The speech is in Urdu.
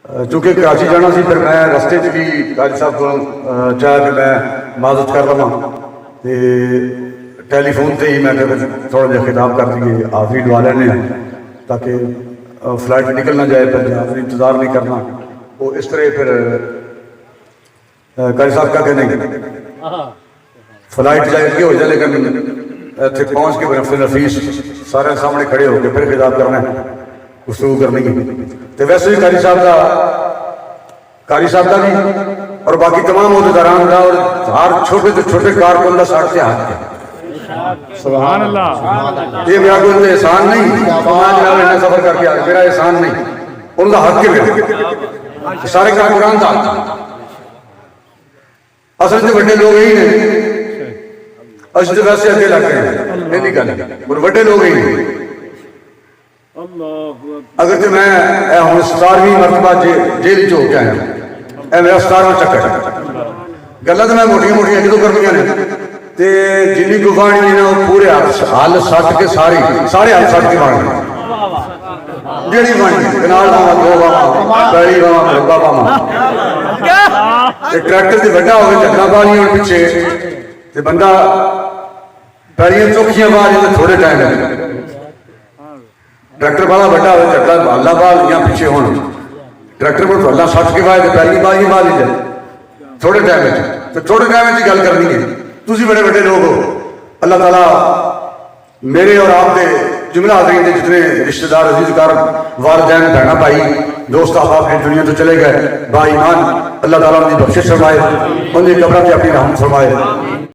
چونکہ کراچی جانا سی پھر میں رستے چ بھی قاری صاحب کو چاہ کہ میں معذرت کر لواں تے ٹیلی فون تے ہی میں کہ تھوڑا جہا خطاب کر دیے حاضری لوا لینے تاکہ فلائٹ نکل نہ جائے پھر حاضری انتظار نہیں کرنا وہ اس طرح پھر قاری صاحب کا کہ نہیں فلائٹ جائے کہ ہو جائے لیکن اتنے پہنچ کے پھر نفیس سارے سامنے کھڑے ہو کے پھر خطاب کرنا ہے گفتگو کرنی ہے تو ویسے بھی قاری صاحب کا بھی اور باقی تمام عہدیداران کا اور ہر چھوٹے سے چھوٹے کارکن کا ساتھ سے ہاتھ ہے سبحان اللہ یہ میرا کوئی احسان نہیں میں سفر کر کے آگے میرا احسان نہیں ان کا حق ہے سارے کارکنان کا اصل سے بڑے لوگ ہی ہیں اصل سے ویسے اگے لگ گئے ہیں نہیں گل بڑے لوگ ہی ہیں اگر تو میں ہوں 17ویں مرتبہ جیل چ ہو کے آیا اے میرا 17واں چکر ہے گلا تو میں موٹیاں موٹیاں کدو کرنی نے تے جنی گفانی نے وہ پورے حل سٹ کے سارے حل سٹ کے بن جیڑی بنی کنال باوا دو باوا پہلی باوا مربع باوا ٹریکٹر سے بڑا ہوئے جگہ پانی اور پیچھے تے بندہ پہلیاں چوکھیاں باہر تھوڑے ٹائم لگے ٹریکٹر والا بڑا ہوئے جگہ اللہ بال یا پیچھے ہونا ٹریکٹر پر اللہ سٹ کے بعد پہلی بار ہی بال ہی جائے تھوڑے ٹائم تو تھوڑے ٹائم کی گل کرنی ہے تسی بڑے بڑے لوگ ہو اللہ تعالیٰ میرے اور آپ کے جملہ حاضرین کے جتنے رشتہ دار عزیز کار والدین بہنا بھائی دوست احباب کی دنیا تو چلے گئے با ایمان اللہ تعالیٰ ان کی بخشش فرمائے ان کی قبروں پہ اپنی رحمت فرمائے